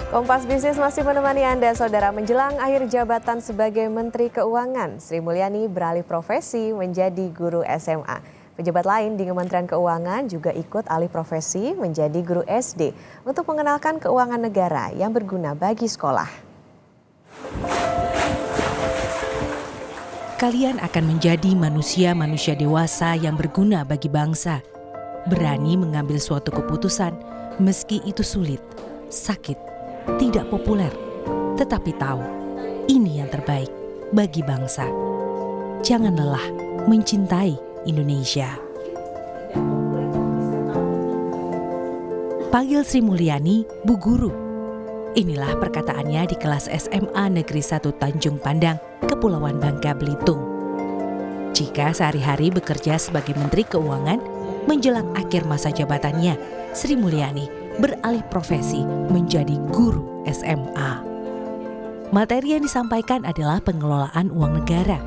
Kompas Bisnis masih menemani Anda, Saudara. Menjelang akhir jabatan sebagai Menteri Keuangan, Sri Mulyani beralih profesi menjadi guru SMA. Pejabat lain di Kementerian Keuangan juga ikut alih profesi menjadi guru SD untuk mengenalkan keuangan negara yang berguna bagi sekolah. Kalian akan menjadi manusia-manusia dewasa yang berguna bagi bangsa. Berani mengambil suatu keputusan meski itu sulit, sakit, tidak populer, tetapi tahu ini yang terbaik bagi bangsa. Jangan lelah mencintai Indonesia. Panggil Sri Mulyani Bu Guru. Inilah perkataannya di kelas SMA Negeri 1 Tanjung Pandang, Kepulauan Bangka Belitung. Jika sehari-hari bekerja sebagai Menteri Keuangan, menjelang akhir masa jabatannya, Sri Mulyani beralih profesi menjadi guru SMA. Materi yang disampaikan adalah pengelolaan uang negara,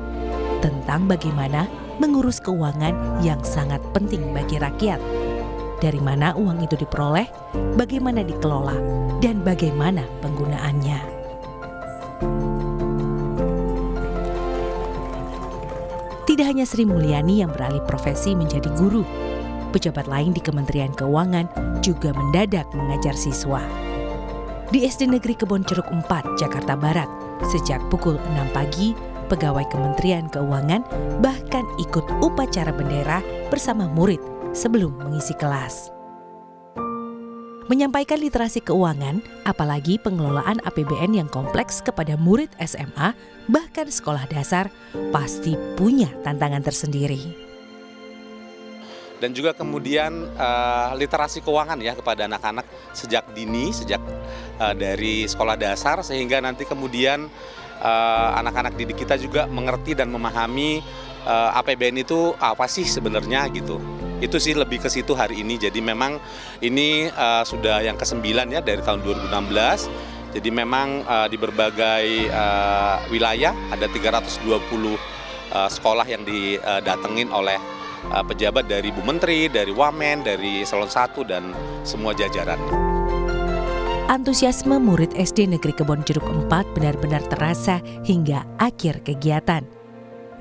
tentang bagaimana mengurus keuangan yang sangat penting bagi rakyat. Dari mana uang itu diperoleh, bagaimana dikelola, dan bagaimana penggunaannya. Tidak hanya Sri Mulyani yang beralih profesi menjadi guru, pejabat lain di Kementerian Keuangan juga mendadak mengajar siswa. Di SD Negeri Kebonceruk 4, Jakarta Barat, sejak pukul 6 pagi, pegawai Kementerian Keuangan bahkan ikut upacara bendera bersama murid sebelum mengisi kelas. Menyampaikan literasi keuangan, apalagi pengelolaan APBN yang kompleks kepada murid SMA, bahkan sekolah dasar, pasti punya tantangan tersendiri. Dan juga kemudian literasi keuangan ya kepada anak-anak sejak dini, sejak dari sekolah dasar, sehingga nanti kemudian anak-anak didik kita juga mengerti dan memahami APBN itu apa sih sebenarnya gitu. Itu sih lebih ke situ hari ini. Jadi memang ini sudah yang ke-9 ya dari tahun 2016. Jadi memang di berbagai wilayah ada 320 sekolah yang didatengin oleh pejabat dari Bu Menteri, dari Wamen, dari Eselon 1 dan semua jajaran. Antusiasme murid SD Negeri Kebonceruk 4 benar-benar terasa hingga akhir kegiatan.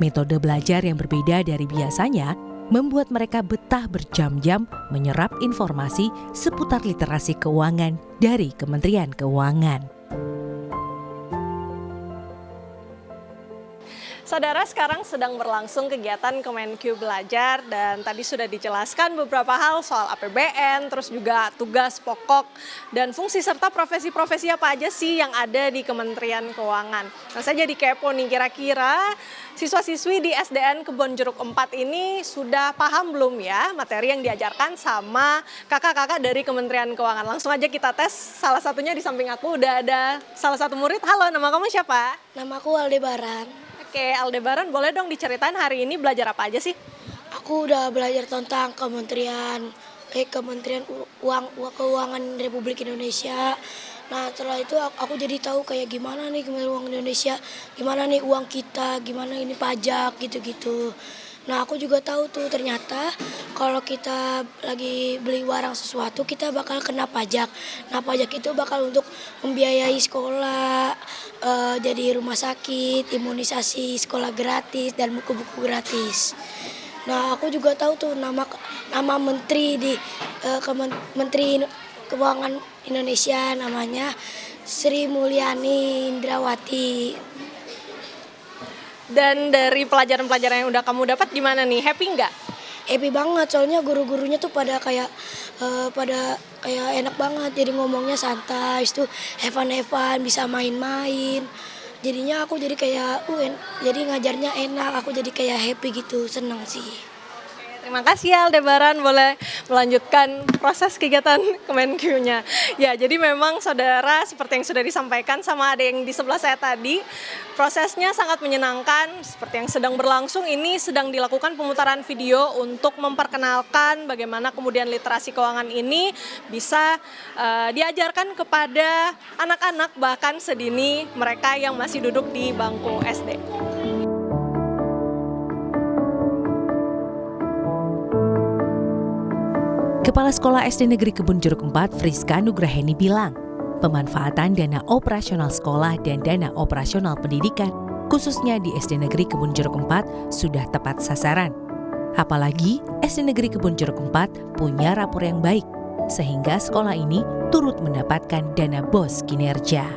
Metode belajar yang berbeda dari biasanya membuat mereka betah berjam-jam menyerap informasi seputar literasi keuangan dari Kementerian Keuangan. Saudara, sekarang sedang berlangsung kegiatan Kemenq Belajar dan tadi sudah dijelaskan beberapa hal soal APBN, terus juga tugas pokok dan fungsi serta profesi-profesi apa aja sih yang ada di Kementerian Keuangan. Nah, saya jadi kepo nih, kira-kira siswa-siswi di SDN Kebonjeruk 4 ini sudah paham belum ya materi yang diajarkan sama kakak-kakak dari Kementerian Keuangan? Langsung aja kita tes, salah satunya di samping aku udah ada salah satu murid. Halo, nama kamu siapa? Namaku Aldebaran. Oke, Aldebaran, boleh dong diceritain hari ini belajar apa aja sih? Aku udah belajar tentang Kementerian Keuangan Republik Indonesia. Nah, setelah itu aku jadi tahu kayak gimana nih Kementerian Keuangan Indonesia, gimana nih uang kita, gimana ini pajak gitu-gitu. Nah, aku juga tahu tuh ternyata kalau kita lagi beli barang sesuatu kita bakal kena pajak. Nah, pajak itu bakal untuk membiayai sekolah, jadi rumah sakit, imunisasi sekolah gratis dan buku-buku gratis. Nah, aku juga tahu tuh nama menteri di Menteri Keuangan Indonesia namanya Sri Mulyani Indrawati. Dan dari pelajaran-pelajaran yang udah kamu dapat gimana nih? Happy nggak? Happy banget, soalnya guru-gurunya tuh pada kayak enak banget. Jadi ngomongnya santai, itu have fun, bisa main-main. Jadinya aku jadi kayak jadi ngajarnya enak, aku jadi kayak happy gitu, seneng sih. Terima kasih ya Aldebaran, boleh melanjutkan proses kegiatan Kemenq-nya. Ya, jadi memang saudara seperti yang sudah disampaikan sama ada yang di sebelah saya tadi, prosesnya sangat menyenangkan. Seperti yang sedang berlangsung ini sedang dilakukan pemutaran video untuk memperkenalkan bagaimana kemudian literasi keuangan ini bisa diajarkan kepada anak-anak bahkan sedini mereka yang masih duduk di bangku SD. Kepala Sekolah SD Negeri Kebonjeruk 4, Friska Nugraheni bilang, pemanfaatan dana operasional sekolah dan dana operasional pendidikan, khususnya di SD Negeri Kebun Jeruk 4, sudah tepat sasaran. Apalagi SD Negeri Kebun Jeruk 4 punya rapor yang baik, sehingga sekolah ini turut mendapatkan dana BOS kinerja.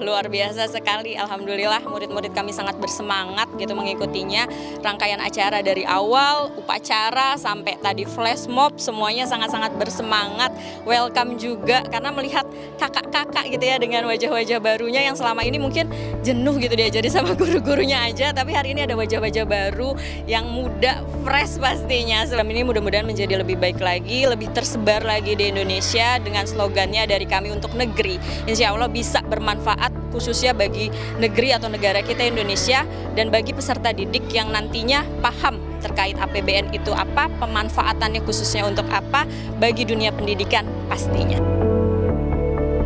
Luar biasa sekali, alhamdulillah murid-murid kami sangat bersemangat gitu mengikutinya. Rangkaian acara dari awal, upacara sampai tadi flash mob, semuanya sangat-sangat bersemangat. Welcome juga karena melihat kakak-kakak gitu ya dengan wajah-wajah barunya yang selama ini mungkin jenuh gitu diajari sama guru-gurunya aja. Tapi hari ini ada wajah-wajah baru yang muda, fresh pastinya. Selama ini mudah-mudahan menjadi lebih baik lagi, lebih tersebar lagi di Indonesia dengan slogannya dari kami untuk negeri. Insya Allah bisa bermanfaat khususnya bagi negeri atau negara kita Indonesia dan bagi peserta didik yang nantinya paham terkait APBN itu apa, pemanfaatannya khususnya untuk apa bagi dunia pendidikan pastinya.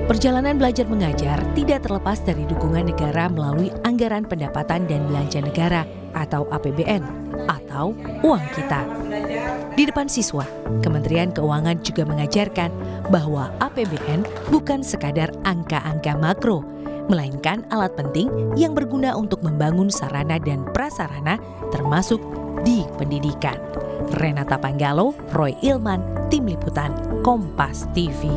Perjalanan belajar mengajar tidak terlepas dari dukungan negara melalui anggaran pendapatan dan belanja negara atau APBN atau uang kita. Di depan siswa, Kementerian Keuangan juga mengajarkan bahwa APBN bukan sekadar angka-angka makro, melainkan alat penting yang berguna untuk membangun sarana dan prasarana termasuk di pendidikan. Renata Panggalo, Roy Ilman, Tim Liputan, Kompas TV.